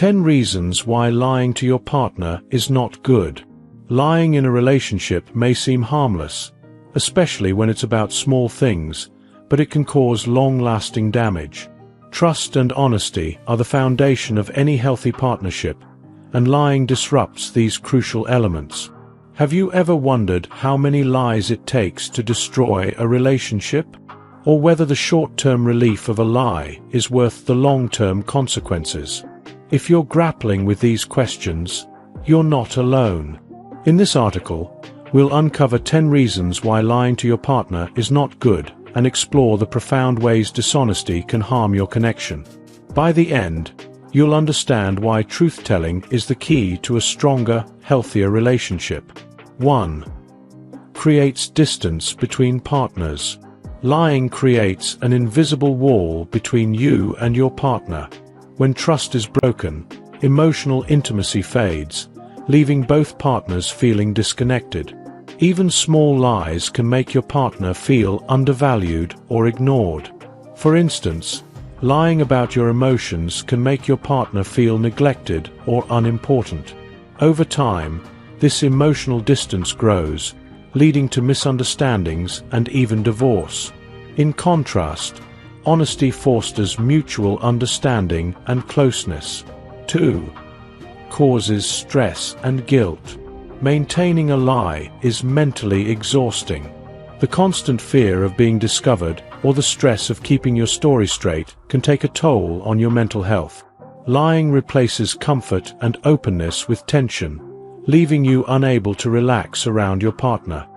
10 reasons why lying to your partner is not good. Lying in a relationship may seem harmless, especially when it's about small things, but it can cause long-lasting damage. Trust and honesty are the foundation of any healthy partnership, and lying disrupts these crucial elements. Have you ever wondered how many lies it takes to destroy a relationship? Or whether the short-term relief of a lie is worth the long-term consequences? If you're grappling with these questions, you're not alone. In this article, we'll uncover 10 reasons why lying to your partner is not good and explore the profound ways dishonesty can harm your connection. By the end, you'll understand why truth-telling is the key to a stronger, healthier relationship. 1. Creates distance between partners. Lying creates an invisible wall between you and your partner. When trust is broken, emotional intimacy fades, leaving both partners feeling disconnected. Even small lies can make your partner feel undervalued or ignored. For instance, lying about your emotions can make your partner feel neglected or unimportant. Over time, this emotional distance grows, leading to misunderstandings and even divorce. In contrast, honesty fosters mutual understanding and closeness. 2. Causes stress and guilt. Maintaining a lie is mentally exhausting. The constant fear of being discovered or the stress of keeping your story straight can take a toll on your mental health. Lying replaces comfort and openness with tension, leaving you unable to relax around your partner.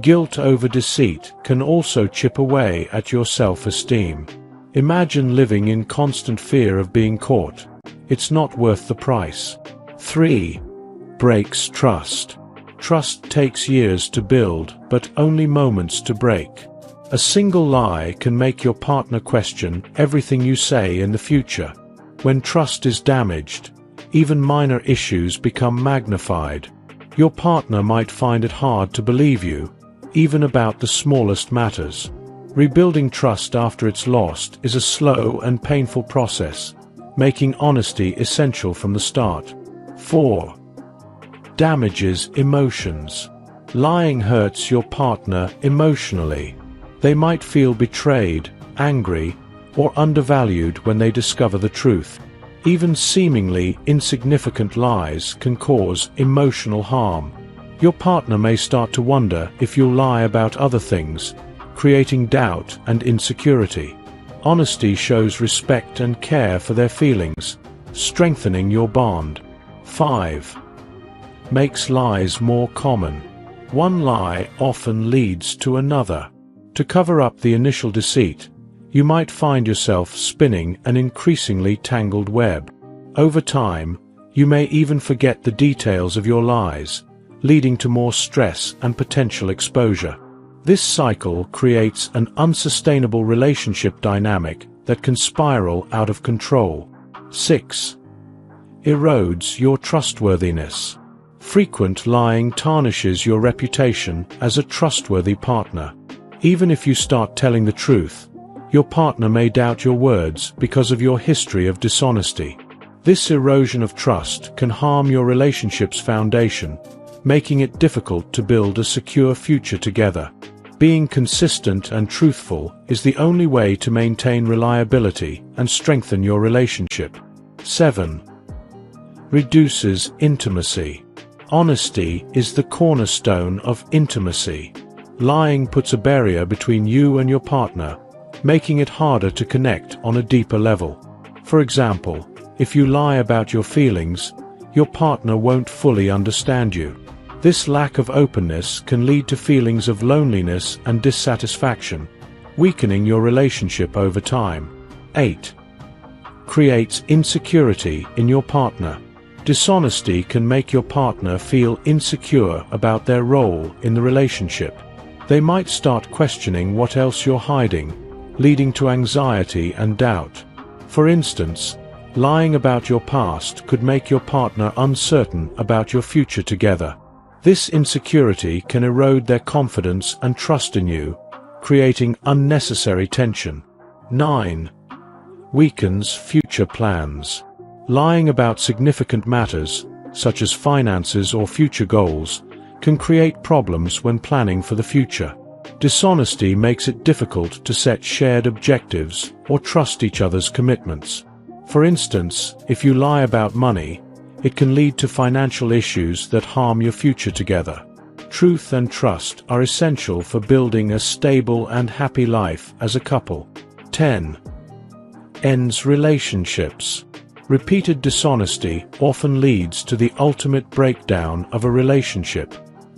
Guilt over deceit can also chip away at your self-esteem. Imagine living in constant fear of being caught. It's not worth the price. 3. Breaks trust. Trust takes years to build, but only moments to break. A single lie can make your partner question everything you say in the future. When trust is damaged, even minor issues become magnified. Your partner might find it hard to believe you, even about the smallest matters. Rebuilding trust after it's lost is a slow and painful process, making honesty essential from the start. 4. Damages emotions. Lying hurts your partner emotionally. They might feel betrayed, angry, or undervalued when they discover the truth. Even seemingly insignificant lies can cause emotional harm. Your partner may start to wonder if you'll lie about other things, creating doubt and insecurity. Honesty shows respect and care for their feelings, strengthening your bond. 5. Makes lies more common. One lie often leads to another. To cover up the initial deceit, you might find yourself spinning an increasingly tangled web. Over time, you may even forget the details of your lies, leading to more stress and potential exposure. This cycle creates an unsustainable relationship dynamic that can spiral out of control. 6. Erodes your trustworthiness. Frequent lying tarnishes your reputation as a trustworthy partner. Even if you start telling the truth, your partner may doubt your words because of your history of dishonesty. This erosion of trust can harm your relationship's foundation, making it difficult to build a secure future together. Being consistent and truthful is the only way to maintain reliability and strengthen your relationship. 7. Reduces intimacy. Honesty is the cornerstone of intimacy. Lying puts a barrier between you and your partner, making it harder to connect on a deeper level. For example, if you lie about your feelings, your partner won't fully understand you. This lack of openness can lead to feelings of loneliness and dissatisfaction, weakening your relationship over time. 8. Creates insecurity in your partner. Dishonesty can make your partner feel insecure about their role in the relationship. They might start questioning what else you're hiding, leading to anxiety and doubt. For instance, lying about your past could make your partner uncertain about your future together. This insecurity can erode their confidence and trust in you, creating unnecessary tension. 9. Weakens future plans. Lying about significant matters, such as finances or future goals, can create problems when planning for the future. Dishonesty makes it difficult to set shared objectives or trust each other's commitments. For instance, if you lie about money, it can lead to financial issues that harm your future together. Truth and trust are essential for building a stable and happy life as a couple. 10. Ends relationships. Repeated dishonesty often leads to the ultimate breakdown of a relationship.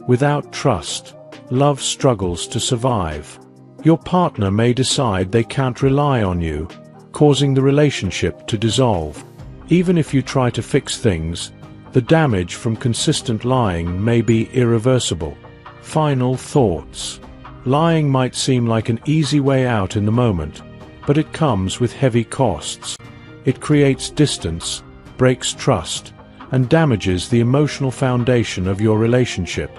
Without trust, love struggles to survive. Your partner may decide they can't rely on you, causing the relationship to dissolve. Even if you try to fix things, the damage from consistent lying may be irreversible. Final thoughts. Lying might seem like an easy way out in the moment, but it comes with heavy costs. It creates distance, breaks trust, and damages the emotional foundation of your relationship.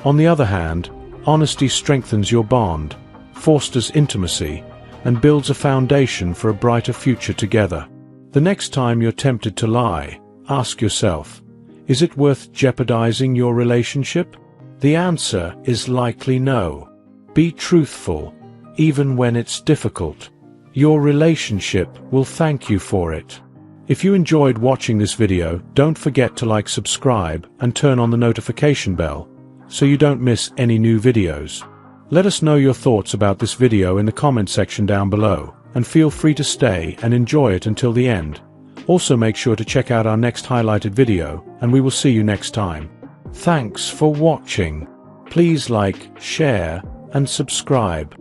On the other hand, honesty strengthens your bond, fosters intimacy, and builds a foundation for a brighter future together. The next time you're tempted to lie, ask yourself, is it worth jeopardizing your relationship? The answer is likely no. Be truthful, even when it's difficult. Your relationship will thank you for it. If you enjoyed watching this video, don't forget to subscribe, and turn on the notification bell, so you don't miss any new videos. Let us know your thoughts about this video in the comment section down below, and feel free to stay and enjoy it until the end. Also make sure to check out our next highlighted video, and we will see you next time. Thanks for watching. Please like, share, and subscribe.